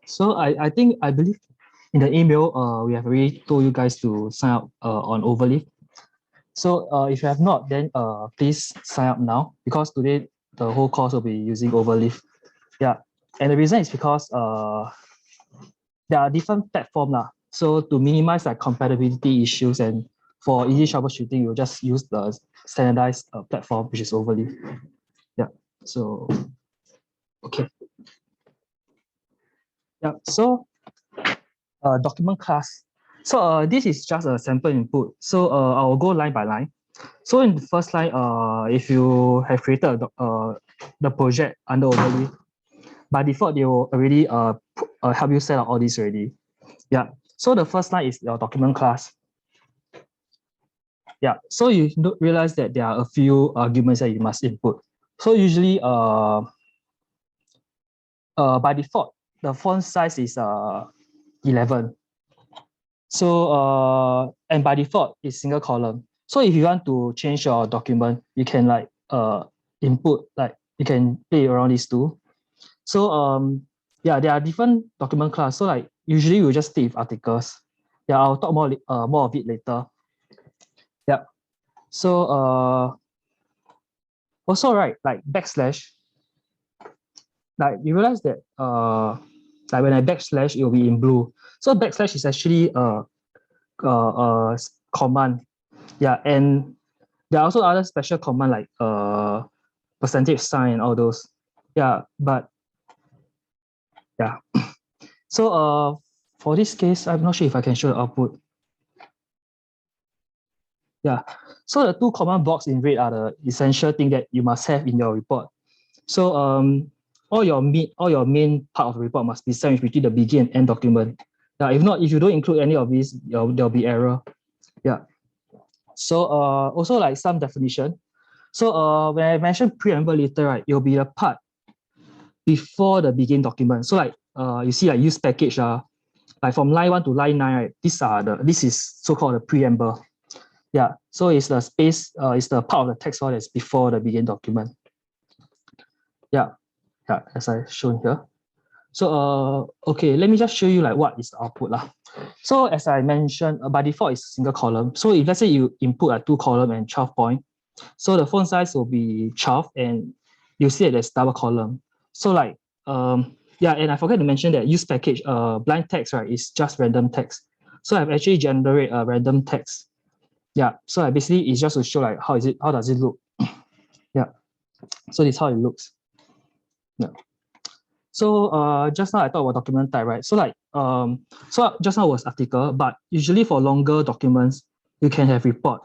So I believe in the email, we have already told you guys to sign up on Overleaf. So if you have not, then please sign up now because today the whole course will be using Overleaf. Yeah, and the reason is because there are different platforms lah. So to minimize like compatibility issues and for easy troubleshooting, you'll just use the standardized platform, which is Overleaf. Yeah. So okay. Yeah. So document class. So this is just a sample input. So I'll go line by line. So in the first line, if you have created the project under Overleaf, by default, they will already help you set up all this already. Yeah. So the first line is your document class. Yeah. So you realize that there are a few arguments that you must input. So usually, by default, the font size is 11. So and by default, it's single column. So if you want to change your document, you can like input, like you can play around these two. So yeah, there are different document class. So like usually we'll just stick with articles. Yeah, I'll talk more of it later. Yeah. So also right, like backslash, like you realize that like when I backslash, it will be in blue. So backslash is actually a command. Yeah, and there are also other special command like percentage sign and all those. Yeah, but yeah. So for this case, I'm not sure if I can show the output. Yeah. So the two command blocks in red are the essential thing that you must have in your report. So all your main part of the report must be sandwiched between the begin and end document. Yeah, if not, if you don't include any of these, there'll be error. Yeah. So also like some definition. So when I mentioned preamble later, right, it'll be the part before the begin document. So like you see like use package, like from line 1 to line 9, right? This is so-called the preamble. Yeah, so it's the space, it's the part of the text file that's before the begin document. Yeah, as I shown here. So okay, let me just show you like what is the output lah. So as I mentioned, by default it's single column. So if let's say you input a 2 column and 12 point, so the font size will be 12 and you see that there's double column. So like yeah, and I forgot to mention that use package blind text, right, is just random text. So I've actually generate a random text. Yeah, so I basically it's just to show like how does it look. Yeah, so this is how it looks. Yeah. So just now I talked about document type, right? So like so just now was article, but usually for longer documents you can have report.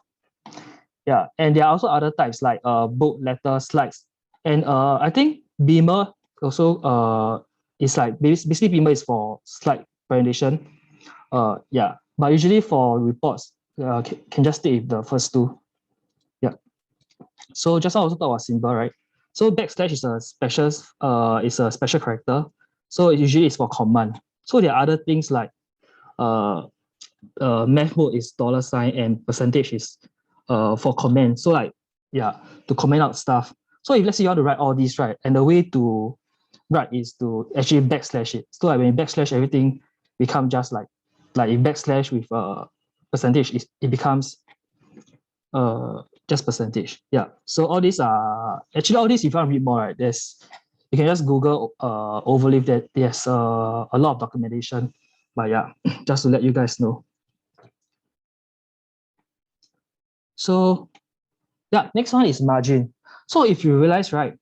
Yeah, and there are also other types like book, letter, slides, and I think Beamer also is like basically Beamer is for slide presentation. Yeah, but usually for reports can just stay with the first two. Yeah. So just now I also talked about symbol, right? So backslash is a special character. So it usually is for command. So there are other things like math mode is $sign and percentage is for command. So like yeah, to comment out stuff. So if let's say you want to write all these, right, and the way to write is to actually backslash it. So like when you backslash, everything become just like if backslash with percentage, it becomes just percentage. Yeah. So all these are actually all these. If you want to read more, right, you can just Google Overleaf. That there's a lot of documentation. But yeah, just to let you guys know. So yeah, next one is margin. So if you realize, right,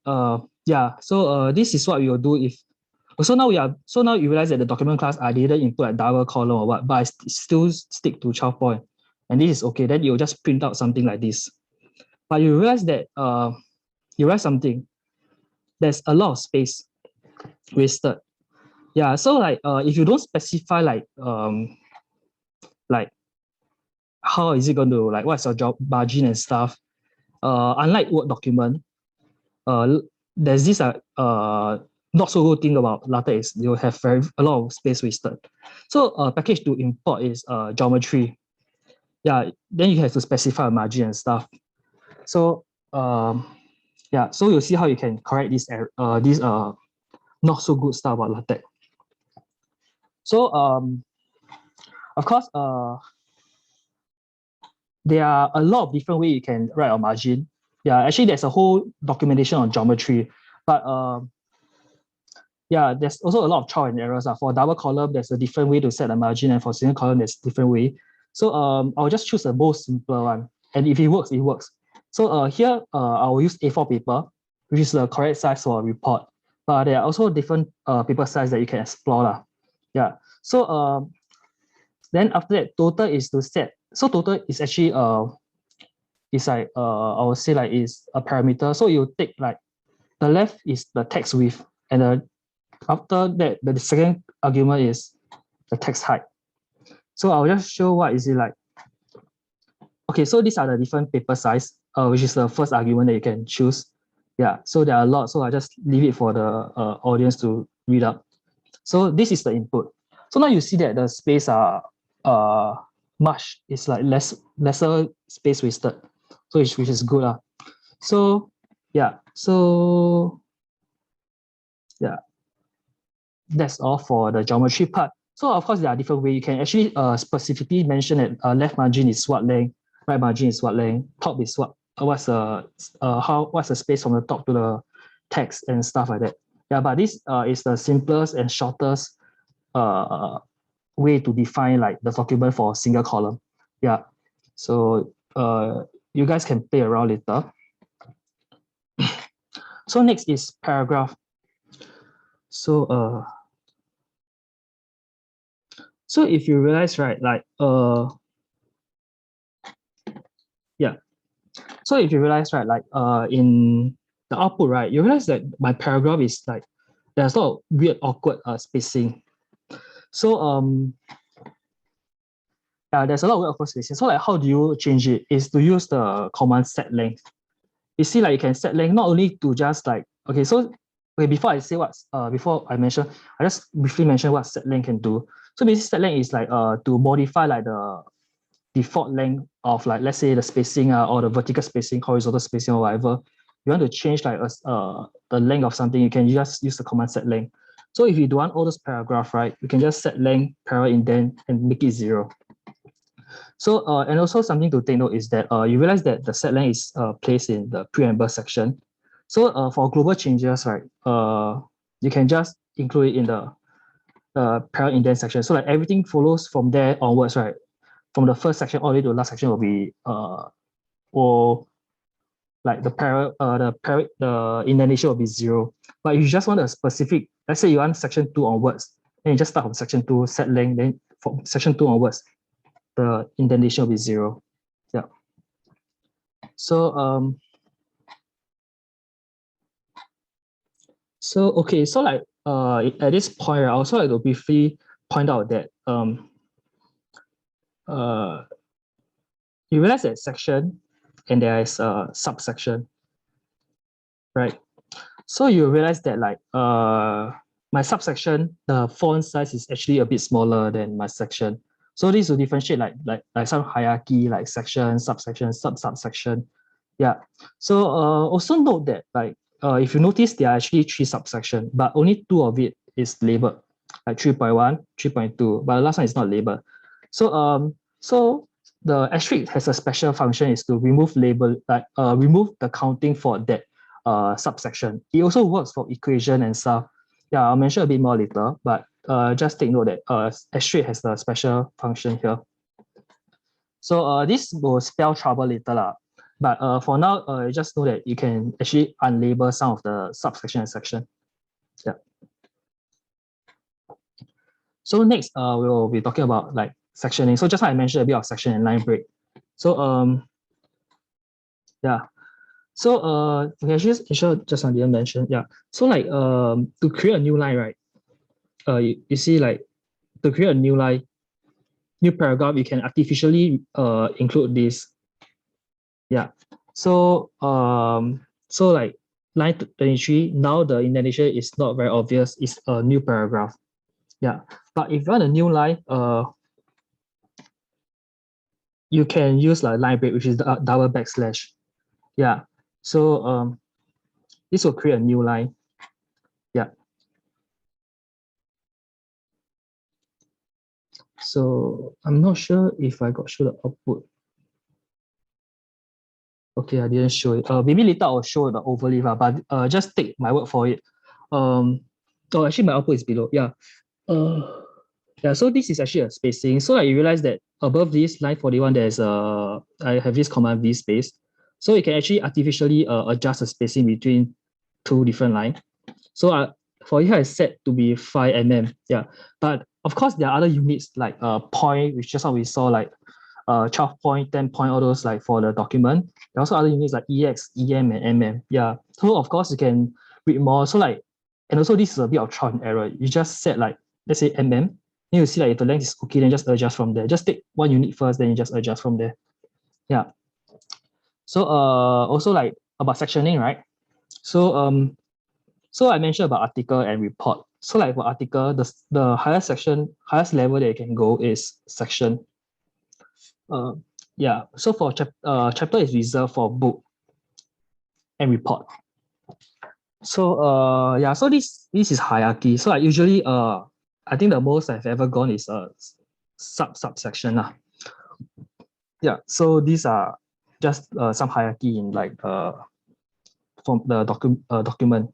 yeah, so this is what we will do if. So now you realize that the document class I didn't input a double column or what, but I still stick to 12 point, and this is okay. Then you'll just print out something like this. But you realize that you write something, there's a lot of space wasted. Yeah, so like if you don't specify like how is it going to like what's your job margin and stuff, unlike Word document, there's this not so good thing about LaTeX. You have a lot of space wasted. So package to import is geometry. Yeah, then you have to specify a margin and stuff. So yeah, so you'll see how you can correct this not so good stuff about LaTeX. So of course, there are a lot of different ways you can write a margin. Yeah, actually, there's a whole documentation on geometry, but yeah, there's also a lot of trial and errors. For double column, there's a different way to set a margin, and for single column, there's a different way. So I'll just choose the most simpler one, and if it works, it works. So here, I'll use A4 paper, which is the correct size for a report. But there are also different paper size that you can explore lah. Yeah. So then after that, total is to set. So total is actually is like I would say like is a parameter. So you take like the left is the text width, and after that the second argument is the text height. So I'll just show what is it like. Okay, so these are the different paper size, which is the first argument that you can choose. Yeah, so there are a lot, so I just leave it for the audience to read up. So this is the input. So now you see that the space are much, it's like lesser space wasted. So which is good. So yeah, that's all for the geometry part. So of course there are different ways. You can actually specifically mention that left margin is what length, right margin is what length, top is what's the space from the top to the text and stuff like that. Yeah, but this is the simplest and shortest way to define like the document for a single column. Yeah, so you guys can play around later. So next is paragraph. So so if you realize, right, like yeah. So if you realize, right, like in the output, right, you realize that my paragraph is like there's a lot of weird, awkward spacing. So yeah, there's a lot of weird, awkward spacing. So like how do you change it? Is to use the command set length. You see, like you can set length not only to just like okay, so okay, before I say what's before I mention, I just briefly mention what set length can do. So basically set length is like to modify like the default length of like let's say the spacing or the vertical spacing, horizontal spacing or whatever. You want to change like the length of something, you can just use the command set length. So if you don't want all those paragraph, right, you can just set length, parallel indent, and make it 0. So and also something to take note is that you realize that the set length is placed in the preamble section. So for global changes, right, you can just include it in the parallel indent section. So like everything follows from there onwards, right? From the first section all the way to the last section will be or like the indentation will be 0. But if you just want a specific, let's say you want section 2 onwards, then you just start from section 2, set length, then from section 2 onwards, the indentation will be 0. Yeah. So okay, so like at this point, I also like to briefly point out that you realize that section and there is a subsection, right? So you realize that like my subsection, the font size is actually a bit smaller than my section. So this will differentiate like some hierarchy, like section, subsection, subsection. Yeah. So also note that like if you notice there are actually 3 subsections, but only 2 of it is labeled, like 3.1, 3.2, but the last one is not labeled. So the asterisk has a special function is to remove label, like remove the counting for that subsection. It also works for equation and stuff. Yeah, I'll mention a bit more later, but just take note that asterisk has the special function here. So this will spell trouble later lah. But for now, just know that you can actually unlabel some of the subsection and section. Yeah. So next, we'll be talking about like sectioning. So just like I mentioned a bit of section and line break. So yeah. So okay, actually, just I didn't mention. Yeah. So like to create a new line, right? You see like to create a new line, new paragraph, you can artificially include this. Yeah. So so like line 23, now the indentation is not very obvious. It's a new paragraph. Yeah. But if you want a new line, you can use like line break, which is the double backslash. Yeah. So this will create a new line. Yeah. So I'm not sure if I got show the output. Okay, I didn't show it. Maybe later I'll show the overlay, but just take my word for it. Oh, actually my output is below. Yeah. Yeah. So this is actually a spacing. So you realize that above this line 41, there's I have this command v space. So you can actually artificially adjust the spacing between two different lines. So for here I set to be 5 mm. Yeah. But of course there are other units like point, which just how we saw, like 12 point, 10 point, all those like for the document. There are also other units like EX, EM, and MM. Yeah. So of course you can read more. So like, and also this is a bit of trial and error. You just set like, let's say MM. Then you see like if the length is okay, then just adjust from there. Just take one unit first, then you just adjust from there. Yeah. So also like about sectioning, right? So so I mentioned about article and report. So like for article, the highest level that you can go is section. Yeah, so for chapter is reserved for book and report. So yeah, so this is hierarchy. So I usually I think the most I've ever gone is a subsection lah. Yeah, so these are just some hierarchy in like from the document.